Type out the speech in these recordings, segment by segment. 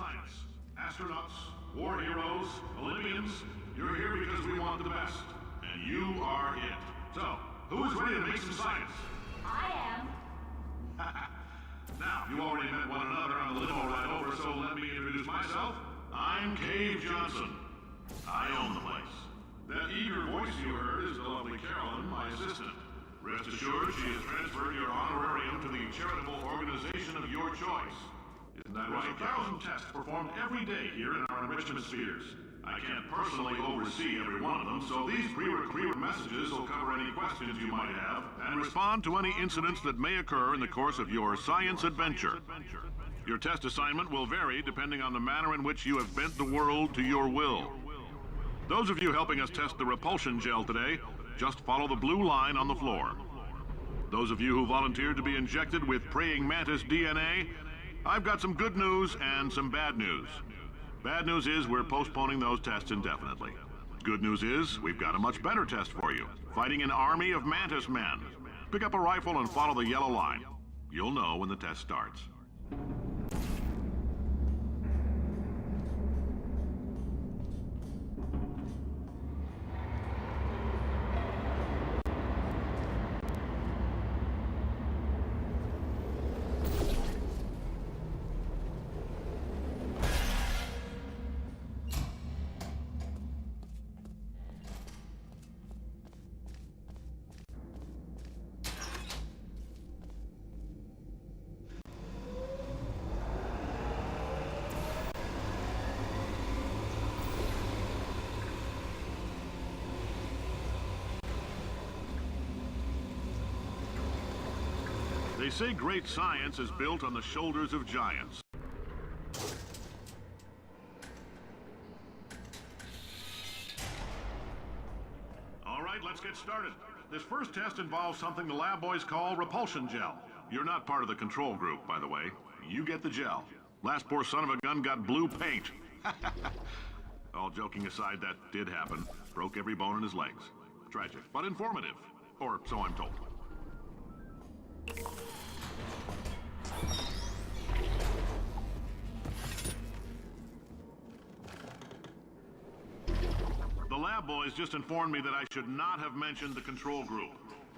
science. Astronauts, war heroes, Olympians, you're here because we want the best. And you are it. So, who is ready to make some science? I am. Now, you already met one another on the limo ride over, so let me introduce myself. I'm Cave Johnson. I own the place. That eager voice you heard is the lovely Carolyn, my assistant. Rest assured, she has transferred your honorarium to the charitable organization of your choice. Isn't that right? There's 1,000 tests performed every day here in our enrichment spheres. I can't personally oversee every one of them, so these pre-recorded messages will cover any questions you might have and respond to any incidents that may occur in the course of your science adventure. Your test assignment will vary depending on the manner in which you have bent the world to your will. Those of you helping us test the repulsion gel today, just follow the blue line on the floor. Those of you who volunteered to be injected with praying mantis DNA, I've got some good news and some bad news. Bad news is we're postponing those tests indefinitely. Good news is we've got a much better test for you, fighting an army of mantis men. Pick up a rifle and follow the yellow line. You'll know when the test starts. They say great science is built on the shoulders of giants. All right, let's get started. This first test involves something the lab boys call repulsion gel. You're not part of the control group, by the way. You get the gel. Last poor son of a gun got blue paint. All joking aside, that did happen. Broke every bone in his legs. Tragic, but informative. Or so I'm told. The lab boys just informed me that I should not have mentioned the control group.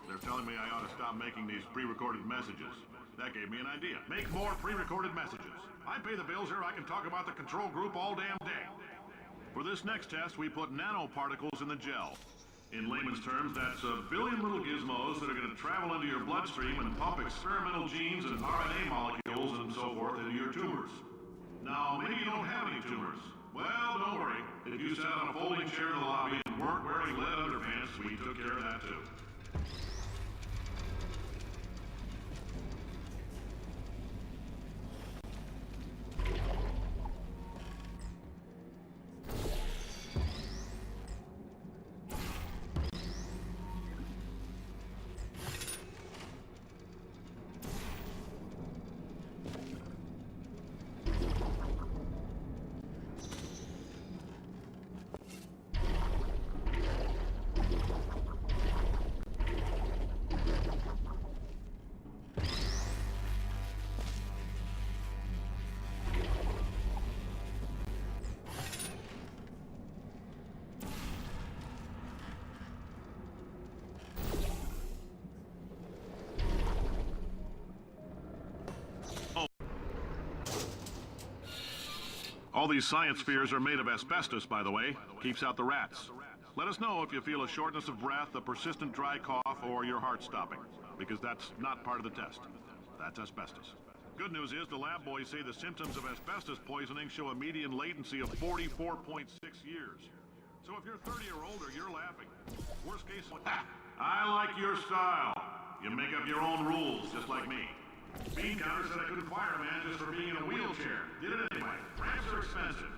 They're telling me I ought to stop making these pre-recorded messages. That gave me an idea. Make more pre-recorded messages. I pay the bills here, I can talk about the control group all damn day. For this next test, we put nanoparticles in the gel. In layman's terms, that's a billion little gizmos that are going to travel into your bloodstream and pump experimental genes and RNA molecules and so forth into your tumors. Now, maybe you don't have any tumors. Well, don't worry. If you sat on a folding chair in the lobby and weren't wearing lead underpants, we took care of that too. All these science spheres are made of asbestos, by the way. Keeps out the rats. Let us know if you feel a shortness of breath, a persistent dry cough, or your heart stopping, because that's not part of the test. That's asbestos. Good news is the lab boys say the symptoms of asbestos poisoning show a median latency of 44.6 years. So if you're 30 or older, you're laughing. Worst case... I like your style. You make up your own rules, just like me. Bean counter said I couldn't fire a man just for being in a wheelchair. Did it anyway. Ramps are expensive.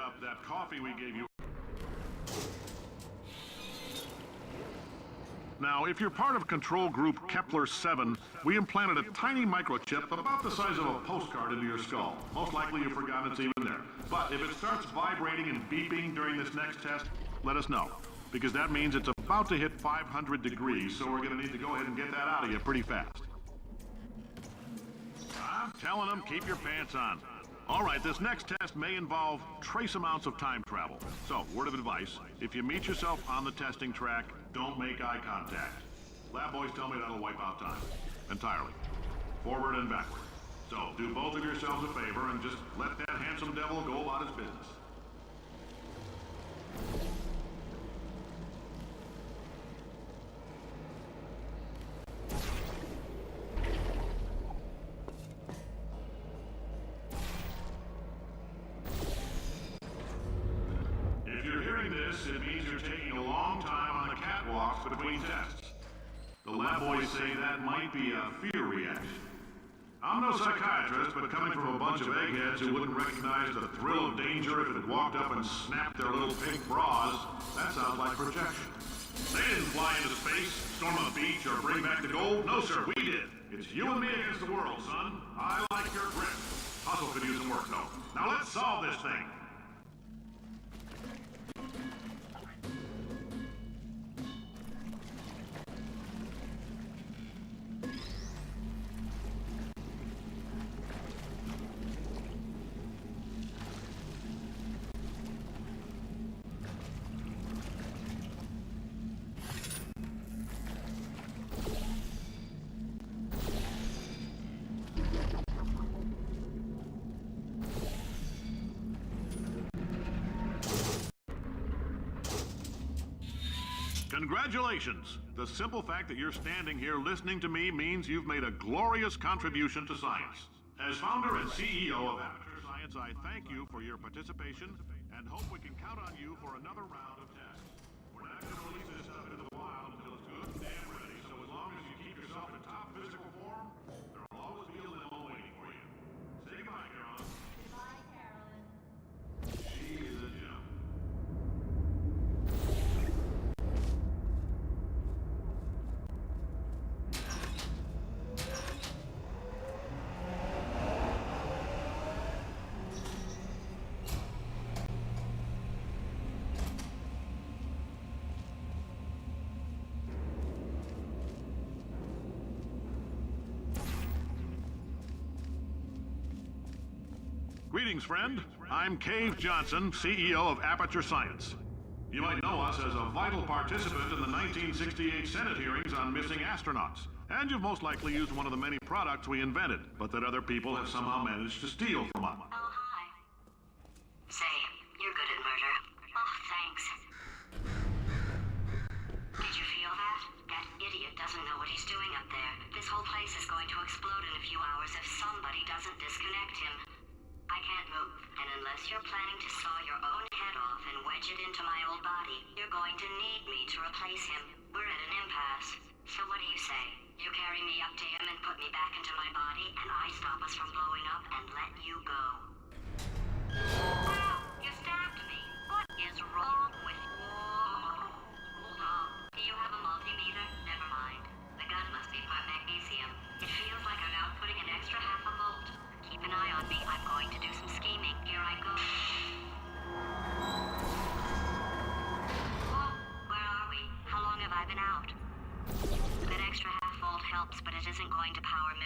up that coffee we gave you. Now, if you're part of control group Kepler-7, we implanted a tiny microchip about the size of a postcard into your skull. Most likely you've forgotten it's even there. But if it starts vibrating and beeping during this next test, let us know. Because that means it's about to hit 500 degrees, so we're going to need to go ahead and get that out of you pretty fast. I'm telling them, keep your pants on. All right, this next test may involve trace amounts of time travel. So, word of advice, if you meet yourself on the testing track, don't make eye contact. Lab boys tell me that'll wipe out time. Entirely. Forward and backward. So, do both of yourselves a favor and just let that handsome devil go about his business. It means you're taking a long time on the catwalks between tests. The lab boys say that might be a fear reaction. I'm no psychiatrist, but coming from a bunch of eggheads who wouldn't recognize the thrill of danger if it had walked up and snapped their little pink bras, that sounds like projection. They didn't fly into space, storm a beach, or bring back the gold. No, sir, we did. It's you and me against the world, son. I like your grit. Hustle could use some work, though. Now let's solve this thing. Congratulations! The simple fact that you're standing here listening to me means you've made a glorious contribution to science. As founder and CEO of Aperture Science, I thank you for your participation and hope we can count on you for another round of tests. We're not going to release this stuff into the wild until it's good and damn ready, so as long as you keep yourself in top physical form, there will always be a limo waiting for you. Say goodbye, Carolyn. Goodbye, Carolyn. She is a gem. Greetings, friend. I'm Cave Johnson, CEO of Aperture Science. You might know us as a vital participant in the 1968 Senate hearings on missing astronauts. And you've most likely used one of the many products we invented, but that other people have somehow managed to steal from us. Oh, hi. Say, you're good at murder. Oh, thanks. Did you feel that? That idiot doesn't know what he's doing up there. This whole place is going to explode in a few hours if somebody doesn't disconnect him. I can't move, and unless you're planning to saw your own head off and wedge it into my old body, you're going to need me to replace him. We're at an impasse. So what do you say? You carry me up to him and put me back into my body, and I stop us from blowing up and let you go. Ow! You stabbed me! What is wrong with you? Hold on. Do you have a multimeter? Never mind. The gun must be part magnesium. It feels like I'm outputting an extra half a volt. Keep an eye on me. I'm going to do some scheming. Here I go. Whoa, where are we? How long have I been out? That extra half volt helps, but it isn't going to power mirror